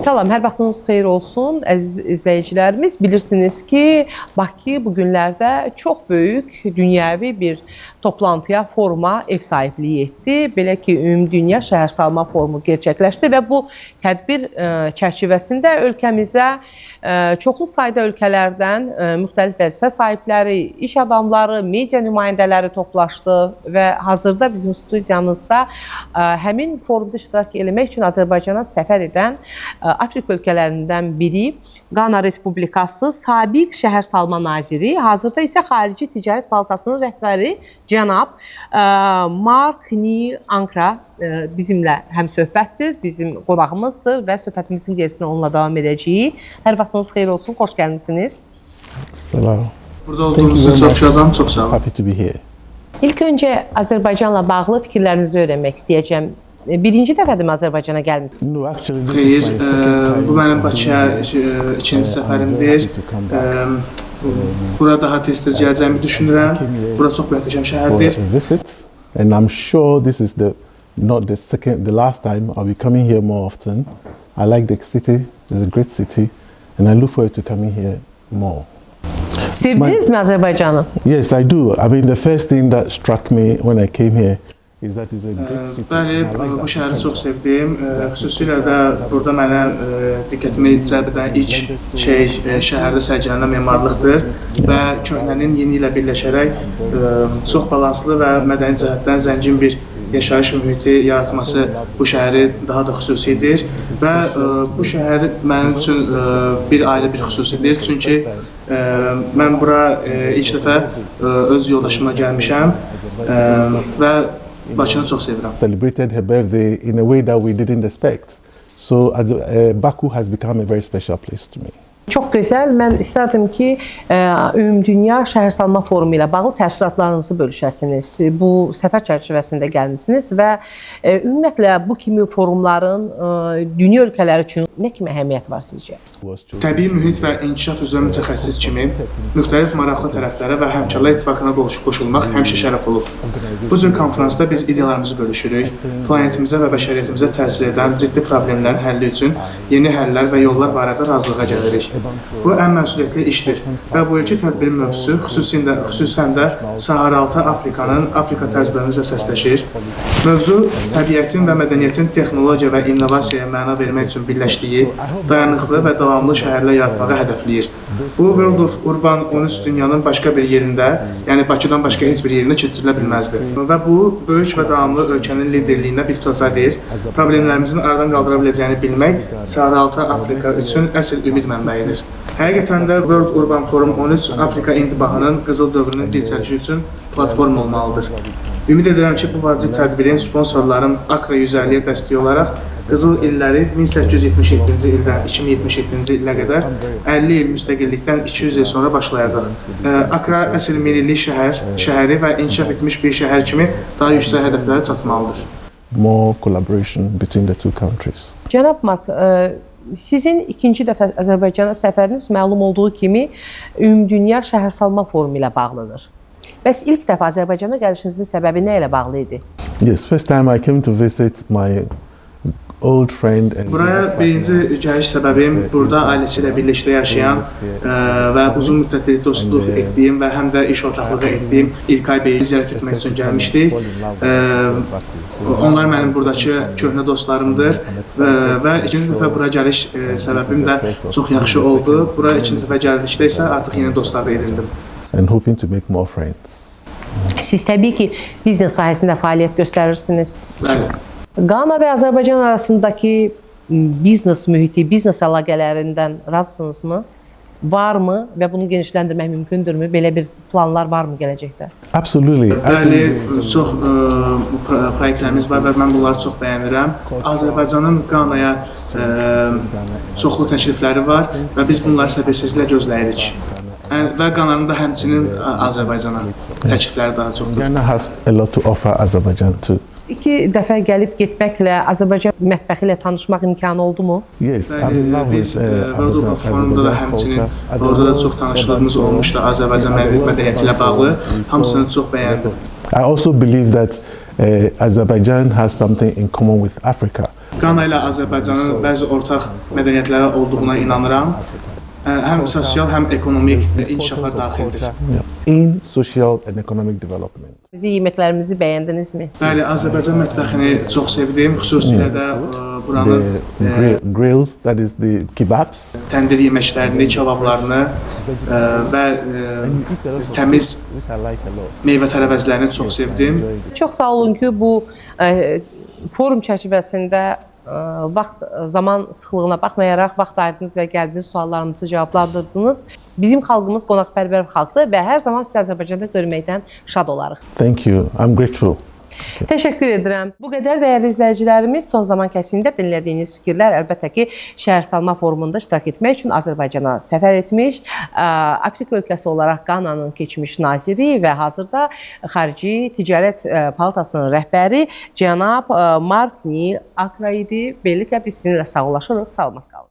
Salam, hər vaxtınız xeyir olsun, əziz izləyicilərimiz. Bilirsiniz ki, Bakı bu günlərdə çox böyük dünyəvi bir toplantıya, foruma ev sahibliyi etdi. Belə ki, Ümumdünya Şəhərsalma Forumu gerçəkləşdi və bu tədbir çərçivəsində ölkəmizə çoxlu sayda ölkələrdən müxtəlif vəzifə sahibləri, iş adamları, media nümayəndələri toplaşdı və hazırda bizim studiyamızda həmin forumda iştirak etmək üçün Azərbaycana səfər edən Afrika ölkələrindən biri Qana Respublikası sabiq şəhərsalma naziri, hazırda isə Xarici Ticarət Palatasının rəhbəri cənab Mark Ni Ankara bizimlə həmsöhbətdir, bizim qonağımızdır və söhbətimizin gerisini onunla davam edəcəyik. Hər vaxtınız xeyir olsun, xoş gəlmişsiniz. Salam. Burada olduğunuz üçün çox şadam, çox sağ olun. Happy to be here. İlk öncə Azərbaycanla bağlı fikirlərinizi öyrənmək istəyəcəm. Birinci dəfədirmi Azərbaycana gəlmisiniz? No, actually, Xeyr, bu mənim Bakıya ikinci səfərimdir. Bura daha tez-tez gələcəyimi düşünürəm. Bura çox möhtəşəm şəhərdir. Visit, and I'm sure this is not the last time I'll be coming here more often. I like the city. It's a great city, and I look forward to coming here more. Sevdinizmi Azərbaycanı? Yes, I do. I mean, the first thing that struck me when I came here is that it's a great city. Bəli, bu şəhəri çox sevdim. Xüsusilə də burada mənə diqqətimi cəlb edən ilk şəhərdə sərgilənən memarlıqdır və köhnənin yeni ilə birləşərək çox balanslı və mədəni cəhətdən zəngin bir yaşayış mühiti yaratması bu şəhəri daha da xüsusidir və bu şəhər mənim üçün bir ayrı bir xüsusidir. Çünki mən bura ilk dəfə öz yoldaşımla gəlmişəm və Bakını çox sevirəm. Celebrated her birthday in a way that we didn't expect. So Baku has become a very special place to me. Çox gözəl. Mən istərdim ki, Ümumdünya Şəhərsalma Forumu ilə bağlı təəssüratlarınızı bölüşəsiniz. Bu səfər çərçivəsində gəlmisiniz və ümumiyyətlə bu kimi forumların dünya ölkələri üçün nə kimi əhəmiyyəti var sizcə? Təbii mühit və inkişaf üzrə mütəxəssis kimi müxtəlif maraqlı tərəflərə və həmkarlar ittifaqına qoşulmaq həmişə şərəf olub. Bu cür konferansda biz ideyalarımızı bölüşürük, planetimizə və bəşəriyyətimizə təsir edən ciddi problemlərin həlli üçün yeni həllər və yollar barədə razılığa gəlirik. Bu ən məsuliyyətli işdir və bu ilki tədbirin mövzusu xüsusən də Saharaltı Afrikanın Afrika təcrübəmizlə səsləşir. Mövzu təbiətin və mədəniyyətin texnologiya və innovasiyaya məna vermək üçün birləşdiyi, dayanıqlı və davamlı şəhərlər yaratmağı hədəfləyir. Bu World of Urban 13 dünyanın başqa bir yerində, yəni Bakıdan başqa heç bir yerində keçirilə bilməzdi. Və bu, böyük və davamlı ölkənin liderliyinə bir töhfədir. Problemlərimizin aradan qaldıra biləcəyini bilmək Saharaltı Afrika üçün əsl ümid mənbəyidir. Həqiqətən də World Urban Forum 13 Afrika intibahının qızıl dövrünün dirçəlişi üçün platform olmalıdır. Ümid edirəm ki, bu vacib tədbirin sponsorların Akra 150-yə dəstək olaraq qızıl illəri 1877-ci ildən 2077-ci ilə qədər 50 il müstəqillikdən 200 il sonra başlayacaq. Akra əsl millilik şəhəri və inkişaf etmiş bir şəhər kimi daha yüksək hədəflərə çatmalıdır. More collaboration between the two countries. Cənab Mark, sizin ikinci dəfə Azərbaycana səfəriniz məlum olduğu kimi Ümumdünya Şəhərsalma Forumu ilə bağlıdır. Bəs ilk dəfə Azərbaycana gəlişinizin səbəbi nə ilə bağlı idi? Yes, first time I came to visit my old friend. Buraya birinci gəliş səbəbim burada ailəsi ilə birlikdə yaşayan və uzun müddətli dostluq etdiyim və həm də iş ortaqlığı etdiyim İlkay Beyi ziyarət etmək üçün gəlmişdik. Onlar mənim buradakı köhnə dostlarımdır və ikinci dəfə bura gəliş səbəbim də çox yaxşı oldu. Bura ikinci dəfə gəldikdə isə artıq yeni dostlar edindim. And hoping to make more friends. Siz təbii ki, biznes sahəsində fəaliyyət göstərirsiniz. Bəli. Qana və Azərbaycan arasındakı biznes mühiti, biznes əlaqələrindən razısınızmı? Varmı və bunu genişləndirmək mümkündürmü? Belə bir planlar varmı gələcəkdə? Absolutely. Bəli, çox proyektlərimiz var və mən bunları çox bəyənirəm. Azərbaycanın Qanaya çoxlu təklifləri var və biz bunları səbirsizliklə gözləyirik. Və Qananın da həmçinin Azərbaycana təklifləri daha çoxdur. Ghana has a lot to offer Azerbaijan too. İki dəfə gəlib getməklə Azərbaycan mətbəxi ilə tanışmaq imkanı oldumu? Yes, biz World Urban Forumda da həmçinin orada da çox tanışlığımız olmuşdu Azərbaycan mədəniyyəti ilə bağlı. Hamısını çox bəyəndim. I also believe that Azerbaijan has something in common with Africa. Qana ilə Azərbaycanın bəzi ortaq mədəniyyətləri olduğuna inanıram. Həm sosial, həm ekonomik inkişaflar daxildir. In social and economic development. Bizi yeməklərimizi bəyəndinizmi? Bəli, Azərbaycan mətbəxini çox sevdim. Xüsusilə də buranın The grills, that is the kebabs. təndir yeməklərini, kebablarını və təmiz Which I like a lot. meyvə tərəvəzlərini çox sevdim. Çox sağ olun ki, bu forum çərçivəsində vaxt, zaman sıxlığına baxmayaraq vaxt ayırdınız və gəldiniz, suallarımızı cavablandırdınız. Bizim xalqımız qonaqpərvər xalqdır və hər zaman sizi Azərbaycanda görməkdən şad olarıq. Thank you. I'm grateful. Təşəkkür edirəm. Bu qədər dəyərli izləyicilərimiz, son zaman kəsiyində dinlədiyiniz fikirlər əlbəttə ki, Şəhərsalma forumunda iştirak etmək üçün Azərbaycana səfər etmiş, Afrika ölkəsi olaraq Qananın keçmiş naziri və hazırda Xarici Ticarət Palatasının rəhbəri cənab Mark Ni Akra idi. Beləliklə biz sizinlə sağollaşırıq. Salamat qalın.